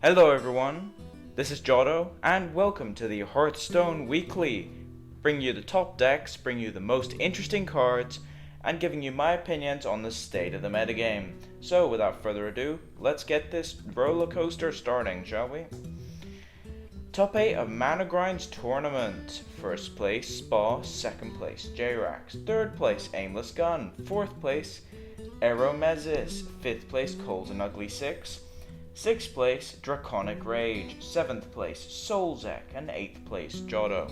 Hello everyone, this is Jotto, and welcome to the HearthStone Weekly, bringing you the top decks, bringing you the most interesting cards, and giving you my opinions on the state of the metagame. So without further ado, let's get this roller coaster starting, shall we? Top 8 of Managrind's tournament. First place, Spa. Second place, J-Rax. Third place, Aimless Gun. Fourth place, Aeromezis. Fifth place, Cold and Ugly 6. Sixth place, Draconic Rage. Seventh place, Soulzek. And eighth place, Jotto.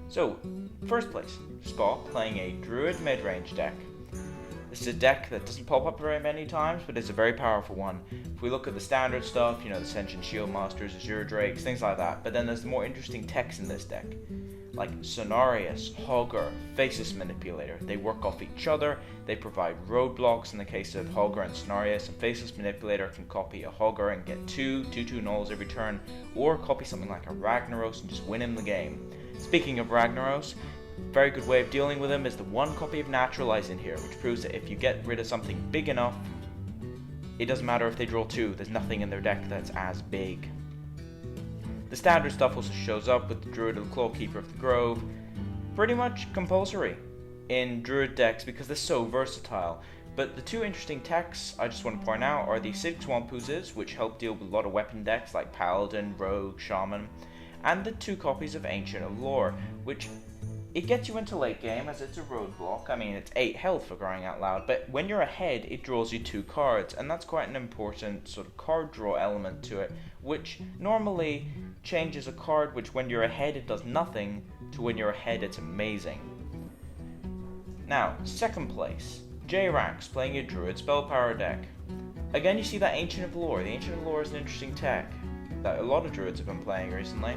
So, first place, Spa playing a Druid mid-range deck. This is a deck that doesn't pop up very many times, but it's a very powerful one. If we look at the standard stuff, the Sentient Shield Masters, Azure Drakes, things like that, but then there's the more interesting techs in this deck, like Cenarius, Hogger, Faceless Manipulator. They work off each other, they provide roadblocks in the case of Hogger and Cenarius, and Faceless Manipulator can copy a Hogger and get 2/2 nulls every turn, or copy something like a Ragnaros and just win him the game. Speaking of Ragnaros, very good way of dealing with him is the one copy of Naturalize in here, which proves that if you get rid of something big enough, it doesn't matter if they draw 2, there's nothing in their deck that's as big. The standard stuff also shows up with the Druid of the Claw, Keeper of the Grove, pretty much compulsory in Druid decks because they're so versatile. But the two interesting techs I just want to point out are the Acidic Swamp Oozes, which help deal with a lot of weapon decks like Paladin, Rogue, Shaman, and the 2 copies of Ancient of Lore, which it gets you into late game as it's a roadblock. I mean, it's 8 health for crying out loud, but when you're ahead, it draws you 2 cards, and that's quite an important sort of card draw element to it, which normally changes a card which when you're ahead it does nothing, to when you're ahead it's amazing. Now, second place, J-Rax playing a Druid Spell Power deck. Again, you see that Ancient of Lore. The Ancient of Lore is an interesting tech that a lot of Druids have been playing recently.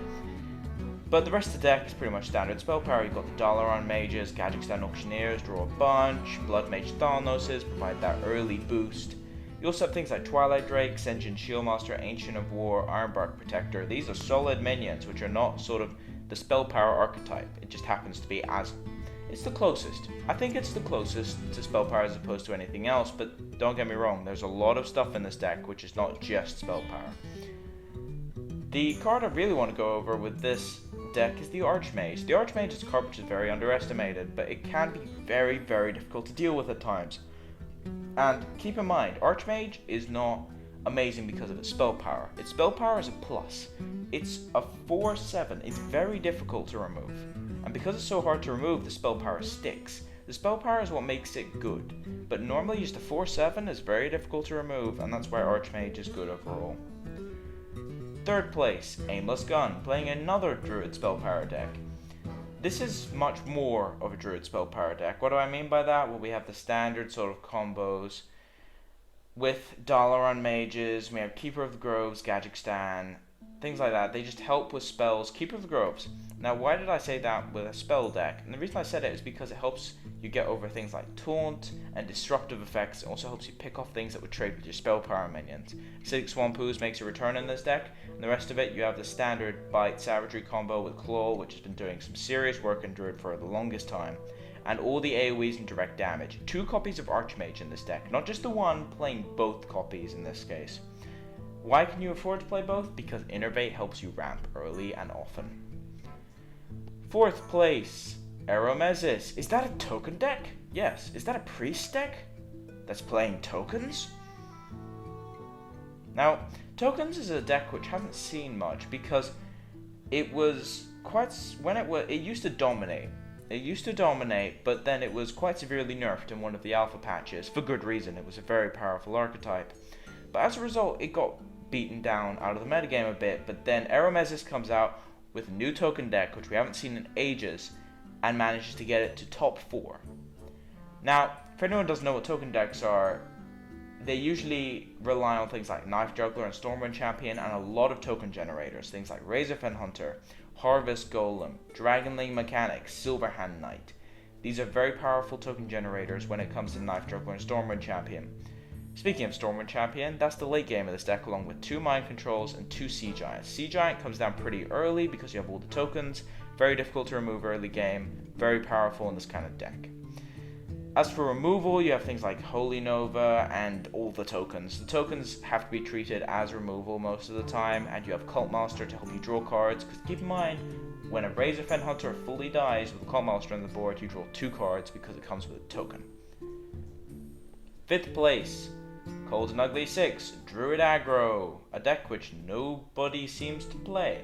But the rest of the deck is pretty much standard spell power. You've got the Dalaran Mages, Gadgetzan Auctioneers, draw a bunch, Blood Mage Thalnoses, provide that early boost. You also have things like Twilight Drake, Sentient Shieldmaster, Ancient of War, Ironbark Protector. These are solid minions, which are not sort of the spell power archetype. It just happens to be it's the closest. I think it's the closest to spell power as opposed to anything else, but don't get me wrong, there's a lot of stuff in this deck which is not just spell power. The card I really want to go over with this deck is the Archmage. The Archmage is a card which is very underestimated, but it can be very, very difficult to deal with at times. And keep in mind, Archmage is not amazing because of its spell power. Its spell power is a plus. It's a 4/7. It's very difficult to remove. And because it's so hard to remove, the spell power sticks. The spell power is what makes it good. But normally just a 4/7 is very difficult to remove, and that's why Archmage is good overall. Third place, Aimless Gun, playing another Druid Spell Power deck. This is much more of a Druid Spell Power deck. What do I mean by that? Well, we have the standard sort of combos with Dalaran Mages, we have Keeper of the Groves, Gadgetzan, things like that. They just help with spells. Keeper of the Groves. Now, why did I say that with a spell deck? And the reason I said it is because it helps you get over things like Taunt and Disruptive effects. It also helps you pick off things that would trade with your spell power minions. Acidic Swamp Ooze makes a return in this deck, and the rest of it, you have the standard Bite Savagery combo with Claw, which has been doing some serious work in Druid for the longest time, and all the AoEs and direct damage. 2 copies of Archmage in this deck, not just the one, playing both copies in this case. Why can you afford to play both? Because Innervate helps you ramp early and often. Fourth place, Aeromezis. Is that a token deck? Yes. Is that a priest deck that's playing tokens? Now, tokens is a deck which hasn't seen much because it was quite it used to dominate. It used to dominate, but then it was quite severely nerfed in one of the alpha patches for good reason. It was a very powerful archetype. But as a result, it got beaten down out of the metagame a bit, but then Aeromezis comes out with a new token deck, which we haven't seen in ages, and manages to get it to top 4. Now, for anyone who doesn't know what token decks are, they usually rely on things like Knife Juggler and Stormwind Champion, and a lot of token generators, things like Razorfen Hunter, Harvest Golem, Dragonling Mechanic, Silverhand Knight. These are very powerful token generators when it comes to Knife Juggler and Stormwind Champion. Speaking of Stormwind Champion, that's the late game of this deck along with 2 Mind Controls and 2 Sea Giants. Sea Giant comes down pretty early because you have all the tokens, very difficult to remove early game, very powerful in this kind of deck. As for removal, you have things like Holy Nova and all the tokens. The tokens have to be treated as removal most of the time, and you have Cult Master to help you draw cards, because keep in mind, when a Razorfen Hunter fully dies with a Cult Master on the board, you draw 2 cards because it comes with a token. 5th place, Cold and Ugly 6, Druid Aggro, a deck which nobody seems to play,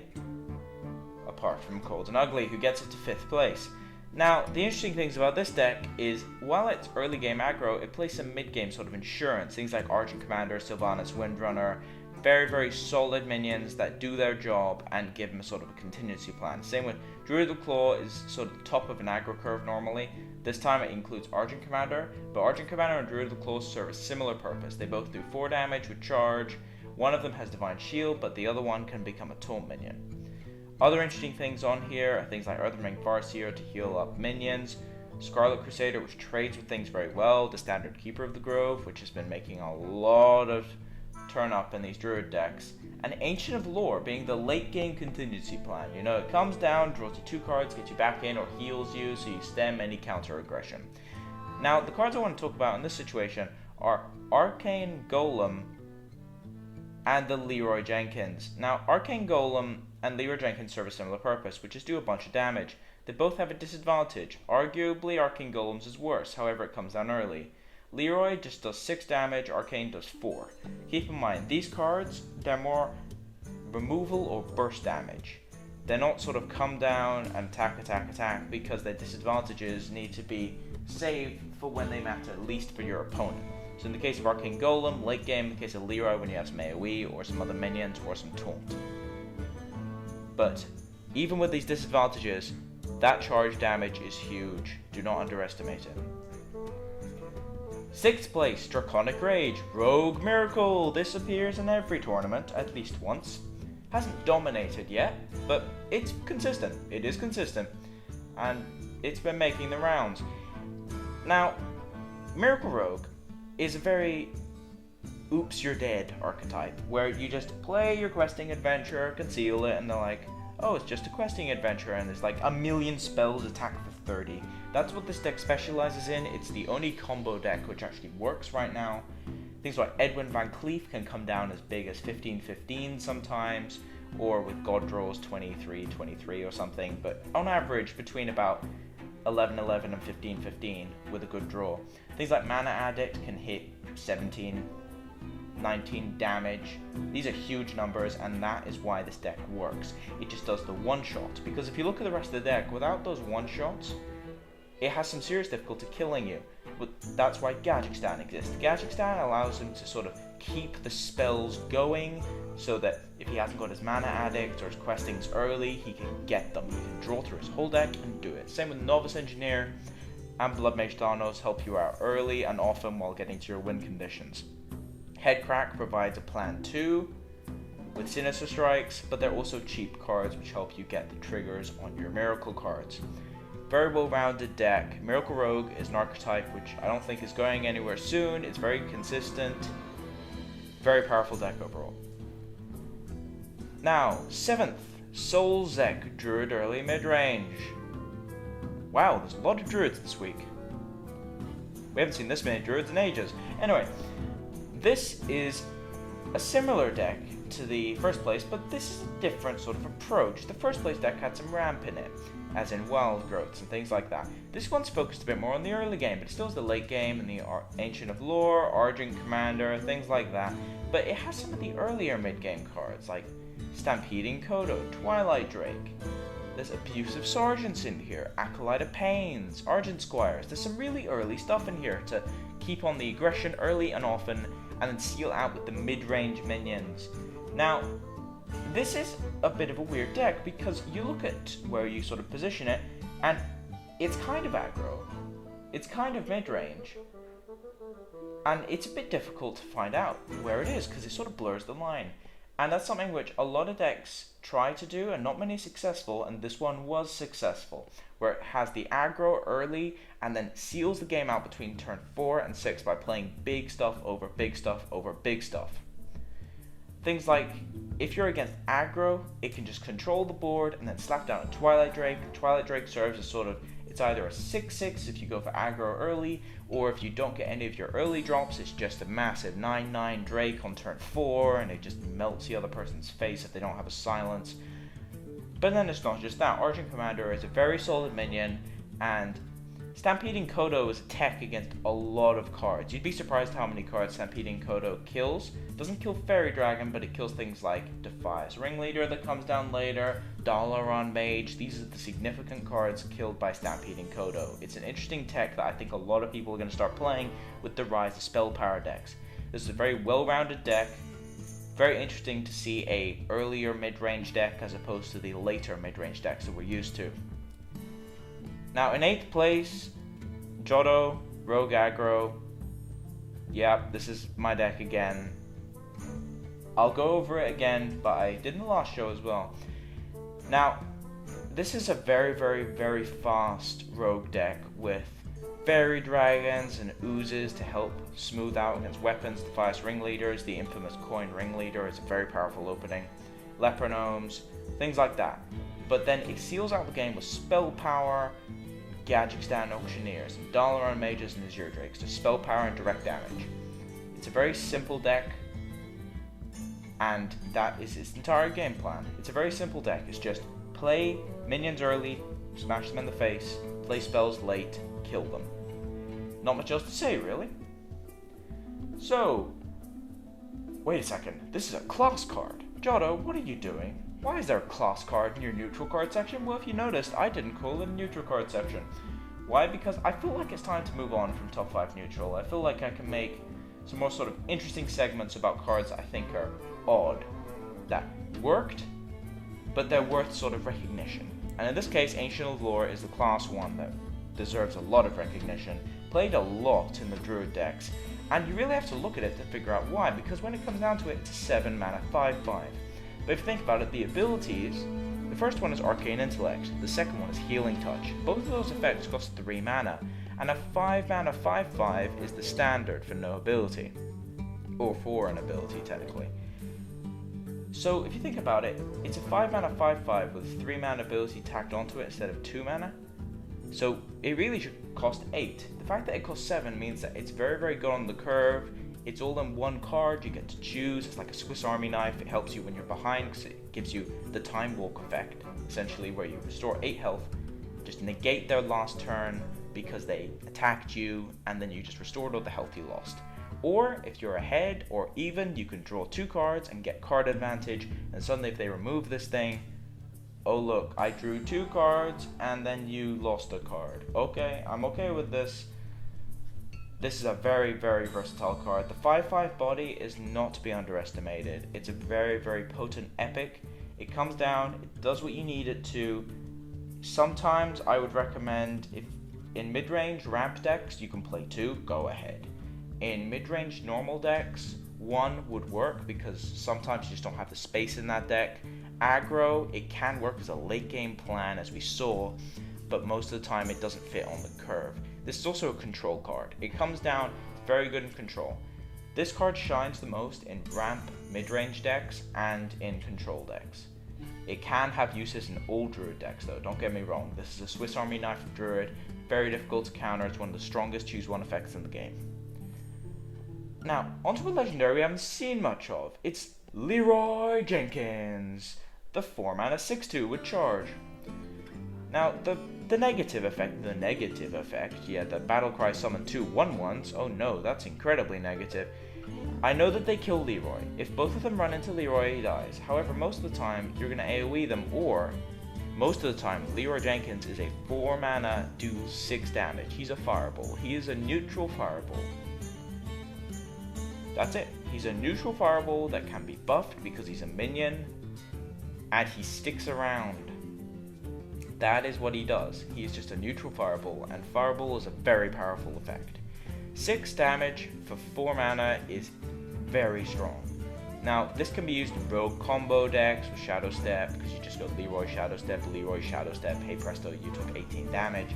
apart from Cold and Ugly, who gets it to 5th place. Now, the interesting things about this deck is, while it's early game aggro, it plays some mid game sort of insurance, things like Argent Commander, Sylvanas Windrunner, very, very solid minions that do their job and give them a sort of a contingency plan. Same with Druid of Claw is sort of the top of an aggro curve normally. This time it includes Argent Commander, but Argent Commander and Druid of Claw serve a similar purpose. They both do 4 damage with charge. One of them has Divine Shield, but the other one can become a Taunt minion. Other interesting things on here are things like Earthring Farseer to heal up minions, Scarlet Crusader, which trades with things very well, the standard Keeper of the Grove, which has been making a lot of turn up in these Druid decks, and Ancient of Lore being the late game contingency plan. You know, it comes down, draws you 2 cards, gets you back in, or heals you, so you stem any counter aggression. Now, the cards I want to talk about in this situation are Arcane Golem and the Leroy Jenkins. Now, Arcane Golem and Leroy Jenkins serve a similar purpose, which is do a bunch of damage. They both have a disadvantage. Arguably, Arcane Golem's is worse, however it comes down early. Leroy just does 6 damage, Arcane does 4. Keep in mind, these cards, they're more removal or burst damage. They're not sort of come down and attack, because their disadvantages need to be saved for when they matter, at least for your opponent. So in the case of Arcane Golem, late game, in the case of Leroy, when you have some AoE or some other minions or some taunt. But even with these disadvantages, that charge damage is huge. Do not underestimate it. 6th place, Draconic Rage, Rogue Miracle. This appears in every tournament, at least once. Hasn't dominated yet, but it's consistent. It is consistent, and it's been making the rounds. Now, Miracle Rogue is a very oops you're dead archetype, where you just play your questing adventure, conceal it, and they're like, oh, it's just a questing adventure, and there's like a million spells attack for 30. That's what this deck specializes in. It's the only combo deck which actually works right now. Things like Edwin Van Cleef can come down as big as 15-15 sometimes, or with God Draws 23-23 or something, but on average between about 11-11 and 15-15 with a good draw. Things like Mana Addict can hit 17, 19 damage. These are huge numbers, and that is why this deck works. It just does the one shot, because if you look at the rest of the deck, without those one shots, it has some serious difficulty killing you. But that's why Gadgetzan exists. Gadgetzan allows him to sort of keep the spells going, so that if he hasn't got his Mana Addict or his questings early, he can get them. He can draw through his whole deck and do it. Same with Novice Engineer and Blood Mage Thanos help you out early and often while getting to your win conditions. Headcrack provides a plan too, with Sinister Strikes, but they're also cheap cards which help you get the triggers on your Miracle cards. Very well-rounded deck. Miracle Rogue is an archetype which I don't think is going anywhere soon. It's very consistent, very powerful deck overall. Now, 7th, Soul Zek, Druid early mid-range. Wow, there's a lot of Druids this week. We haven't seen this many Druids in ages. Anyway, this is a similar deck to the first place, but this is a different sort of approach. The first place deck had some ramp in it, as in wild growths and things like that. This one's focused a bit more on the early game, but it still has the late game and the Ancient of Lore, Argent Commander, things like that. But it has some of the earlier mid-game cards, like Stampeding Kodo, Twilight Drake. There's Abusive Sergeants in here, Acolyte of Pains, Argent Squires. There's some really early stuff in here to keep on the aggression early and often, and then seal out with the mid-range minions. Now, this is a bit of a weird deck, because you look at where you sort of position it, and it's kind of aggro, it's kind of mid-range, and it's a bit difficult to find out where it is, because it sort of blurs the line. And that's something which a lot of decks try to do, and not many successful, and this one was successful, where it has the aggro early, and then seals the game out between turn 4 and 6 by playing big stuff over big stuff over big stuff. Things like, if you're against aggro, it can just control the board and then slap down a Twilight Drake. Twilight Drake serves as sort of It's either a 6/6 if you go for aggro early, or if you don't get any of your early drops, it's just a massive 9/9 Drake on turn 4, and it just melts the other person's face if they don't have a silence. But then it's not just that. Argent Commander is a very solid minion, and Stampeding Kodo is a tech against a lot of cards. You'd be surprised how many cards Stampeding Kodo kills. It doesn't kill Fairy Dragon, but it kills things like Defias Ringleader that comes down later, Dalaran Mage. These are the significant cards killed by Stampeding Kodo. It's an interesting tech that I think a lot of people are going to start playing with the rise of spell power decks. This is a very well-rounded deck. Very interesting to see a earlier mid-range deck as opposed to the later mid-range decks that we're used to. Now in 8th place, Jotto, Rogue Aggro. Yep, this is my deck again. I'll go over it again, but I did in the last show as well. Now, this is a very, very, very fast rogue deck with Fairy Dragons and Oozes to help smooth out against weapons. Defias Ringleaders, the infamous Coin Ringleader is a very powerful opening. Leprognomes, things like that. But then it seals out the game with Spell Power, Gadgetzan Auctioneers, and Dalaran Mages and Azure Drakes to spell power and direct damage. It's a very simple deck, and that is its entire game plan. It's a very simple deck. It's just play minions early, smash them in the face, play spells late, kill them. Not much else to say, really. So, wait a second. This is a class card. Jotto, what are you doing? Why is there a class card in your neutral card section? Well, if you noticed, I didn't call it a neutral card section. Why? Because I feel like it's time to move on from top 5 neutral. I feel like I can make some more sort of interesting segments about cards that I think are odd, that worked, but they're worth sort of recognition. And in this case, Ancient of Lore is the class one that deserves a lot of recognition, played a lot in the Druid decks, and you really have to look at it to figure out why, because when it comes down to it, it's a 7 mana 5/5. But if you think about it, the abilities, the first one is Arcane Intellect, the second one is Healing Touch. Both of those effects cost 3 mana, and a 5 mana 5/5 is the standard for no ability, or for an ability technically. So if you think about it, it's a 5 mana 5/5 with 3 mana ability tacked onto it instead of 2 mana. So it really should cost 8. The fact that it costs 7 means that it's very, very good on the curve. It's all in one card, you get to choose. It's like a Swiss Army knife. It helps you when you're behind because it gives you the Time Walk effect, essentially, where you restore 8 health, just negate their last turn because they attacked you, and then you just restored all the health you lost. Or if you're ahead or even, you can draw 2 cards and get card advantage, and suddenly if they remove this thing, oh look, I drew 2 cards and then you lost a card. Okay, I'm okay with this. This is a very, very versatile card. The 5/5 body is not to be underestimated. It's a very, very potent epic. It comes down, it does what you need it to. Sometimes I would recommend, if in mid-range ramp decks you can play 2, go ahead. In mid-range normal decks, 1 would work because sometimes you just don't have the space in that deck. Aggro, it can work as a late game plan as we saw, but most of the time it doesn't fit on the curve. This is also a control card. It comes down, it's very good in control. This card shines the most in ramp mid-range decks and in control decks. It can have uses in all Druid decks though, don't get me wrong. This is a Swiss Army knife of Druid, very difficult to counter. It's one of the strongest choose one effects in the game. Now, onto a legendary we haven't seen much of. It's Leroy Jenkins, the 4 mana 6/2 with charge. Now, the negative effect, yeah, the Battlecry summon 2 1/1s, oh no, that's incredibly negative. I know that they kill Leroy. If both of them run into Leroy, he dies. However, most of the time, you're going to AoE them, or most of the time, Leroy Jenkins is a 4 mana, do 6 damage. He's a fireball. He is a neutral fireball. That's it. He's a neutral fireball that can be buffed because he's a minion, and he sticks around. That is what he does. He is just a neutral fireball, and fireball is a very powerful effect. 6 damage for 4 mana is very strong. Now, this can be used in rogue combo decks with Shadow Step, because you just go Leroy Shadow Step, hey presto, you took 18 damage.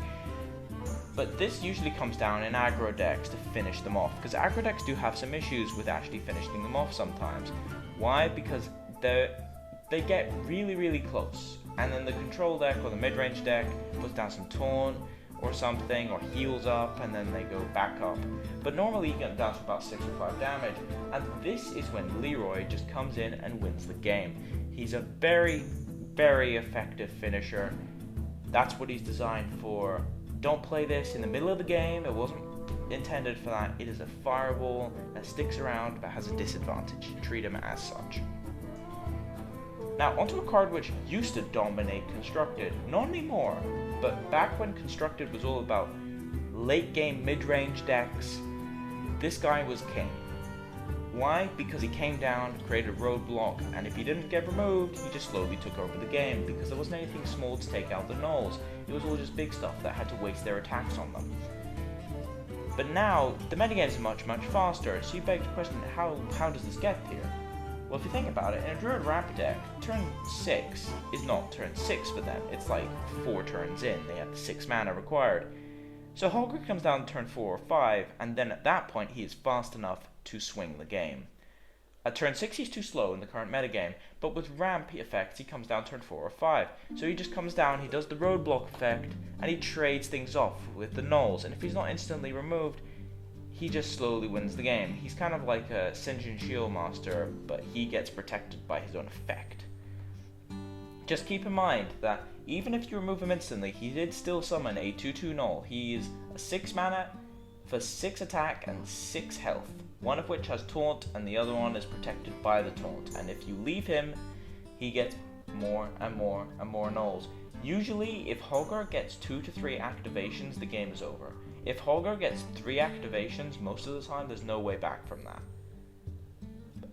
But this usually comes down in aggro decks to finish them off, because aggro decks do have some issues with actually finishing them off sometimes. Why? Because they get really, really close, and then the control deck or the mid-range deck puts down some taunt, or something, or heals up and then they go back up. But normally you get down to about 6 or 5 damage, and this is when Leroy just comes in and wins the game. He's a very, very effective finisher. That's what he's designed for. Don't play this in the middle of the game. It wasn't intended for that. It is a fireball that sticks around but has a disadvantage. Treat him as such. Now onto a card which used to dominate Constructed. Not anymore, but back when Constructed was all about late game mid-range decks, this guy was king. Why? Because he came down, created a roadblock, and if he didn't get removed, he just slowly took over the game, because there wasn't anything small to take out the gnolls. It was all just big stuff that had to waste their attacks on them. But now, the metagame is much, much faster, so you beg the question, how does this get here? Well, if you think about it, in a Druid ramp deck, turn 6 is not turn 6 for them, it's like 4 turns in, they have the 6 mana required. So Holger comes down to turn 4 or 5, and then at that point he is fast enough to swing the game. At turn 6 he's too slow in the current metagame, but with ramp effects he comes down turn 4 or 5. So he just comes down, he does the roadblock effect, and he trades things off with the gnolls, and if he's not instantly removed, he just slowly wins the game. He's kind of like a Sinjin Shield Master, but he gets protected by his own effect. Just keep in mind that even if you remove him instantly, he did still summon a 2/2 gnoll. He is a 6 mana for 6 attack and 6 health, one of which has taunt and the other one is protected by the taunt, and if you leave him, he gets more and more and more gnolls. Usually, if Holger gets 2 to 3 activations, the game is over. If Holger gets 3 activations, most of the time there's no way back from that.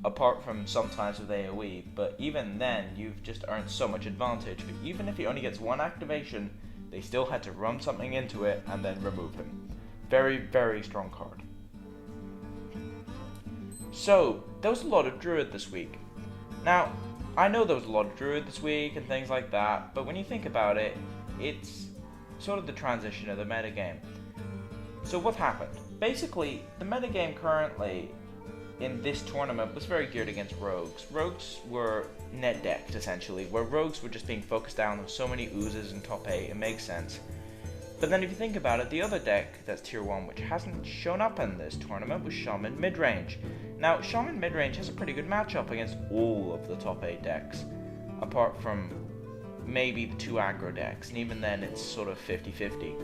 Apart from sometimes with AoE, but even then, you've just earned so much advantage. But even if he only gets 1 activation, they still had to run something into it and then remove him. Very, very strong card. So, there was a lot of Druid this week. Now, I know there was a lot of Druid this week and things like that, but when you think about it, it's sort of the transition of the metagame. So what happened? Basically, the metagame currently in this tournament was very geared against rogues. Rogues were net decked, essentially, where rogues were just being focused down on so many oozes in top 8, it makes sense. But then if you think about it, the other deck that's tier 1 which hasn't shown up in this tournament was Shaman Midrange. Now, Shaman Midrange has a pretty good matchup against all of the top 8 decks, apart from maybe the 2 aggro decks, and even then it's sort of 50-50.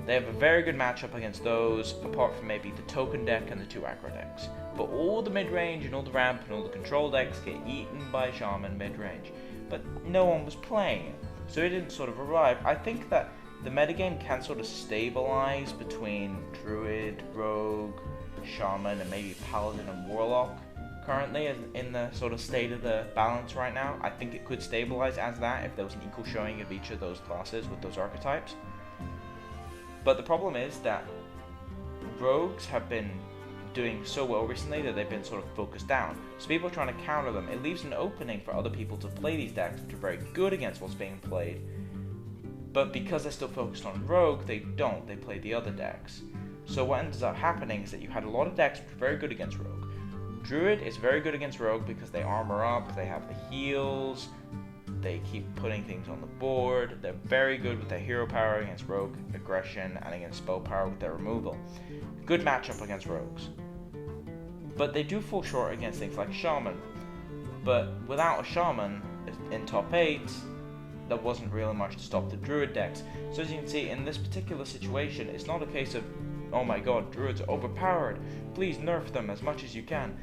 They have a very good matchup against those, apart from maybe the token deck and the 2 aggro decks. But all the mid-range and all the ramp and all the control decks get eaten by Shaman mid-range. But no one was playing it, so it didn't sort of arrive. I think that the metagame can sort of stabilize between Druid, Rogue, Shaman, and maybe Paladin and Warlock currently in the sort of state of the balance right now. I think it could stabilize as that if there was an equal showing of each of those classes with those archetypes. But the problem is that rogues have been doing so well recently that they've been sort of focused down. So people are trying to counter them. It leaves an opening for other people to play these decks, which are very good against what's being played. But because they're still focused on rogue, they don't. They play the other decks. So what ends up happening is that you had a lot of decks which are very good against rogue. Druid is very good against rogue because they armor up, they have the heals, they keep putting things on the board. They're very good with their hero power against rogue aggression and against spell power with their removal. Good matchup against rogues. But they do fall short against things like Shaman. But without a Shaman in top 8, there wasn't really much to stop the Druid decks. So as you can see, in this particular situation, it's not a case of, oh my god, Druids are overpowered, please nerf them as much as you can.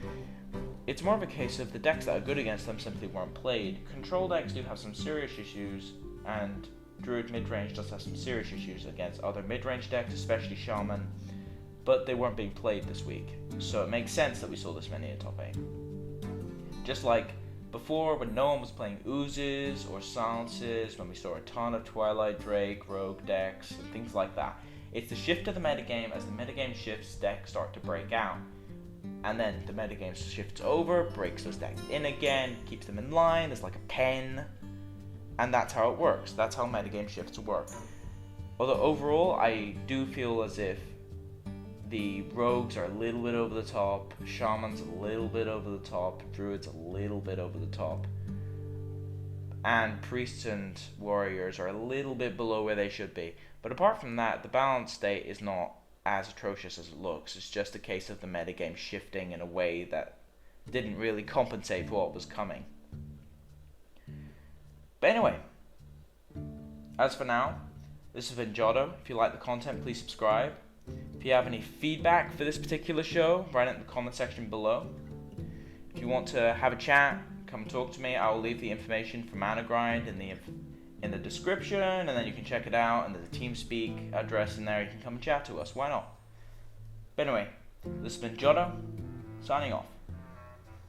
It's more of a case of the decks that are good against them simply weren't played. Control decks do have some serious issues, and Druid midrange does have some serious issues against other midrange decks, especially Shaman, but they weren't being played this week. So it makes sense that we saw this many in top 8. Just like before, when no one was playing oozes or silences, when we saw a ton of Twilight Drake, rogue decks, and things like that. It's the shift of the metagame. As the metagame shifts, decks start to break out. And then the metagame shifts over, breaks those decks in again, keeps them in line, there's like a pen. And that's how it works. That's how metagame shifts work. Although overall, I do feel as if the rogues are a little bit over the top, Shaman's a little bit over the top, Druid's a little bit over the top. and priests and warriors are a little bit below where they should be. But apart from that, the balance state is not as atrocious as it looks. It's just a case of the metagame shifting in a way that didn't really compensate for what was coming. But anyway, as for now, this has been Jotto. If you like the content, please subscribe. If you have any feedback for this particular show, write it in the comment section below. If you want to have a chat, come talk to me. I will leave the information for Managrind in the description, and then you can check it out, and there's a TeamSpeak address in there. You can come and chat to us. Why not? But anyway, this has been Jotto, signing off.